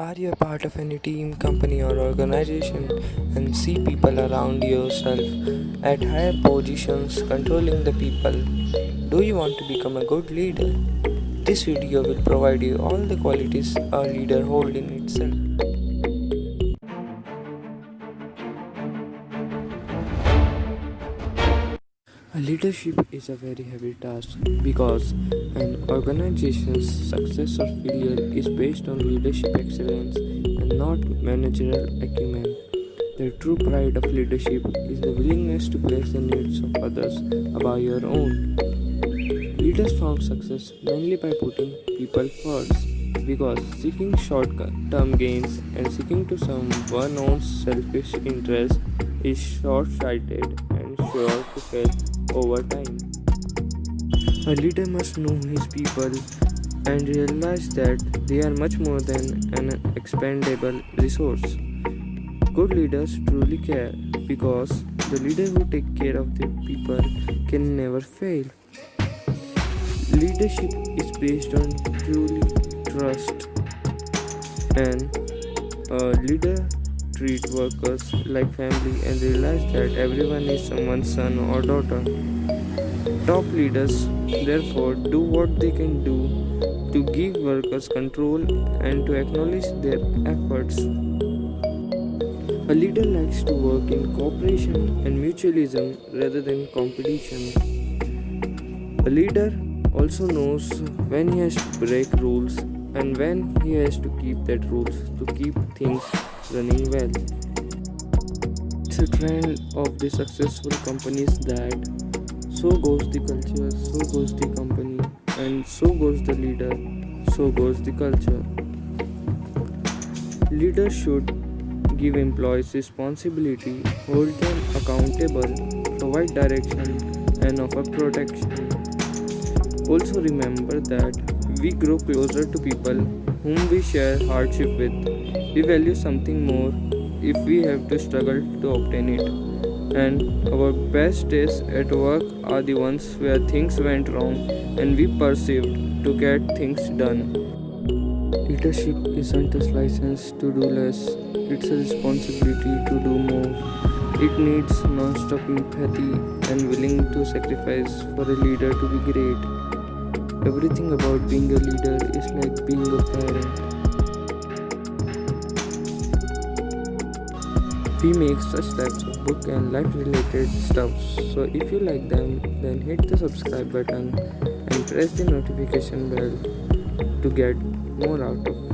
Are you a part of any team, company, or organization and see people around yourself at higher positions controlling the people? Do you want to become a good leader? This video will provide you all the qualities a leader holds in itself. Leadership is a very heavy task because an organization's success or failure is based on leadership excellence and not managerial acumen. The true pride of leadership is the willingness to place the needs of others above your own. Leaders found success mainly by putting people first because seeking short term gains and seeking to serve one's own selfish interests is short sighted and sure to fail over time. A leader must know his people and realize that they are much more than an expendable resource. Good leaders truly care because the leader who takes care of their people can never fail. Leadership is based on truly trust, and a leader treat workers like family and realize that everyone is someone's son or daughter. Top leaders therefore do what they can do to give workers control and to acknowledge their efforts. A leader likes to work in cooperation and mutualism rather than competition. A leader also knows when he has to break rules and when he has to keep that rules to keep things running well. It's a trend of the successful companies that so goes the culture, so goes the company, and so goes the leader, so goes the culture. Leaders should give employees responsibility, hold them accountable, provide direction, and offer protection. Also remember that we grow closer to people whom we share hardship with. We value something more if we have to struggle to obtain it. And our best days at work are the ones where things went wrong and we persevered to get things done. Leadership isn't a license to do less, it's a responsibility to do more. It needs non-stop empathy and willing to sacrifice for a leader to be great. Everything about being a leader is like being a parent. We make such types of book and life related stuff. So if you like them, then hit the subscribe button and press the notification bell to get more out of